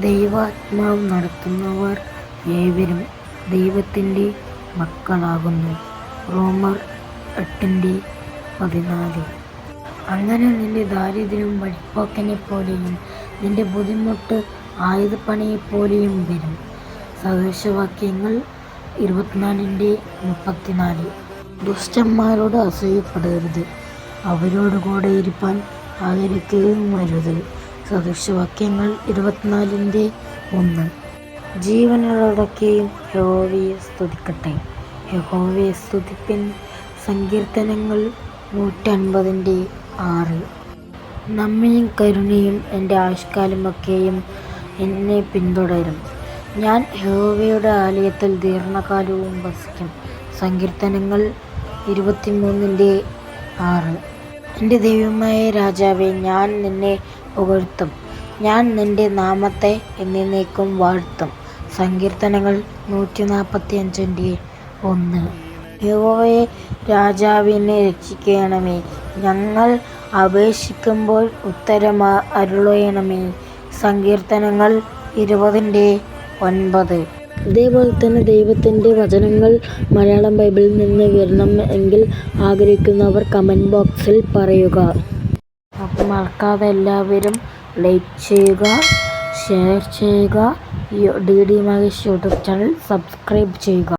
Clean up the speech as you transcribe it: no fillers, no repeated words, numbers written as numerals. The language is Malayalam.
ദൈവാത്മാവ് നടത്തുന്നവർ ഏവരും ദൈവത്തിൻ്റെ മക്കളാകുന്നു. റോമർ 8:14. അങ്ങനെ നിന്റെ ദാരിദ്ര്യം വഴിപോക്കനെപ്പോലെയും നിന്റെ ബുദ്ധിമുട്ട് ആയുധപ്പണിയെപ്പോലെയും വരും. സദൃശവാക്യങ്ങൾ 24:34. ദുഷ്ടന്മാരോട് അസൂയപ്പെടരുത്, അവരോട് കൂടെ ഇരിപ്പാൻ ആഗ്രഹിക്കുകയും അരുത്. സദൃശവാക്യങ്ങൾ 24:1. ജീവനുള്ളവരൊക്കെയും യഹോവയെ സ്തുതിക്കട്ടെ. യഹോവയെ സ്തുതിപ്പിൻ. സങ്കീർത്തനങ്ങൾ 150:6. നന്മയും കരുണയും എൻ്റെ ആയുഷ്കാലമൊക്കെയും എന്നെ പിന്തുടരും. ഞാൻ യഹോവയുടെ ആലയത്തിൽ ദീർഘകാലവും വസിക്കും. സങ്കീർത്തനങ്ങൾ 23:6. എൻ്റെ ദൈവമായ രാജാവേ, ഞാൻ നിന്നെ പുകഴ്ത്തും. ഞാൻ നിൻ്റെ നാമത്തെ എന്നേക്കും വാഴ്ത്തും. സങ്കീർത്തനങ്ങൾ 145:1. യഹോവേ, രാജാവിനെ രക്ഷിക്കണമേ. ഞങ്ങൾ അപേക്ഷിക്കുമ്പോൾ ഉത്തരം അരുളണമേ. സങ്കീർത്തനങ്ങൾ 20:9. ഇതേപോലെ തന്നെ ദൈവത്തിൻ്റെ വചനങ്ങൾ മലയാളം ബൈബിളിൽ നിന്ന് വരണം എങ്കിൽ ആഗ്രഹിക്കുന്നവർ കമൻറ്റ് ബോക്സിൽ പറയുക. അപ്പം മറക്കാതെ എല്ലാവരും ലൈക്ക് ചെയ്യുക, ഷെയർ ചെയ്യുക, DD Mahesh YouTube channel subscribe ചെയ്യുക.